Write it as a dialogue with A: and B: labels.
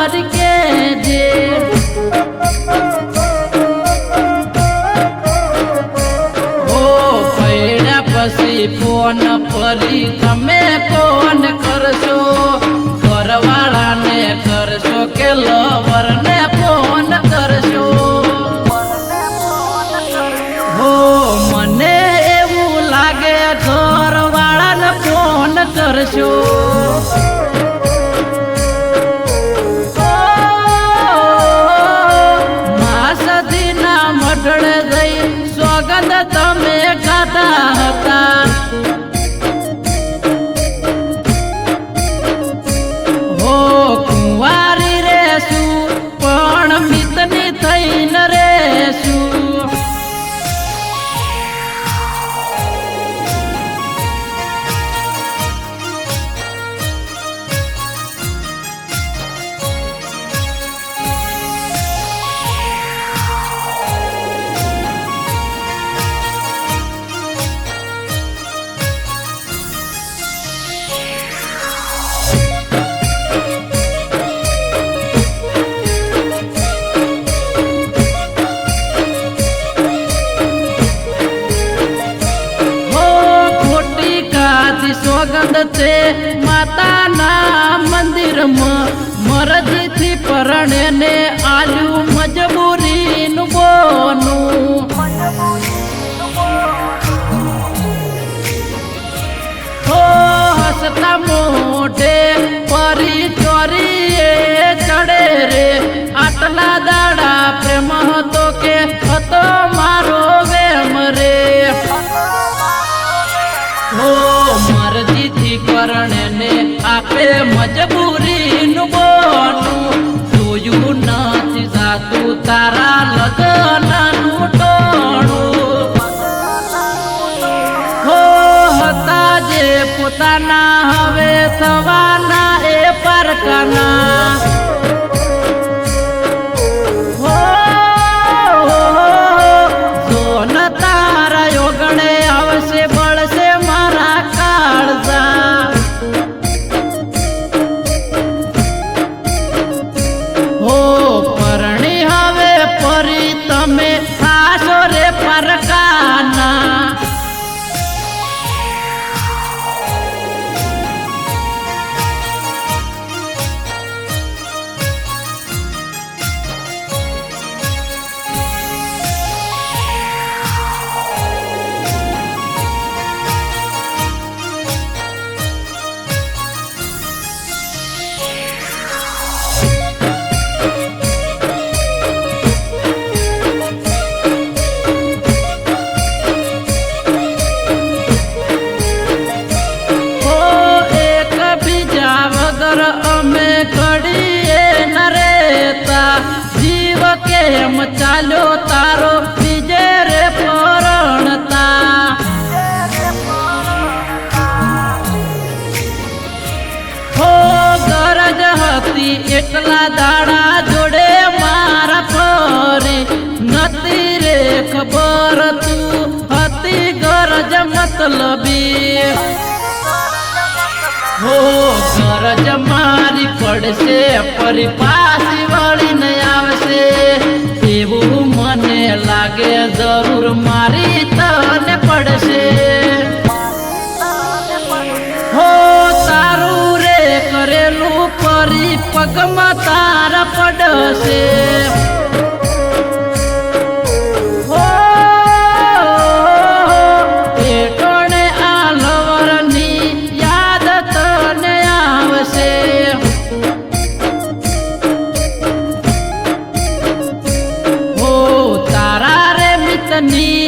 A: વરી કે જે ઓ પૈડા પછી ફોન ફરી તમે કોણ કરશો ઘરવાળાને કરશો કે લવરને ફોન કરશો હો મને એવું લાગે ઘરવાળાને ફોન કરશો માસદીના મઢડે જઈ સ્વાગત તમે ગાતા હતા હો કુંવારી રેશું પણ મિતની થઈને રેશું સોગંદ છે માતાના મંદિરમાં મરજીથી પરણે ને આલ્યું મજબૂરીનું બોનું હો હસતા મોઢે પરી ચોરીએ ચડે રે આટલા દાડા પ્રેમ હતો કે હતો મારો વેમ રે હો મરજીથી કરણે ને આપે મજબૂરીનું બોનું જોયું નથી જાતું તારા લગ્નનું ટોણું હો હતા જે પોતાના હવે થવાના એ પરકાના હો સોન તારા યોગણે આવશે બળશે મારા કાળજા હો પરણી હવે ફરી તમે થાશો રે પરકાના અમે ઘડીએ ન રહેતા જીવ કેમ ચાલ્યો તારો બીજે રે પરણતા હો ગરજ હતી એટલા દાડા જોડે મારા ફરી નથી રે ખબર તું હતી ગરજ મતલબી હો ગરજ મારી પડશે ફરી પાછી વળીને આવશે એવું મને લાગે જરૂર મારી તને પડશે હો તારું રે કરેલું ફરી પગમાં તારા પડશે ની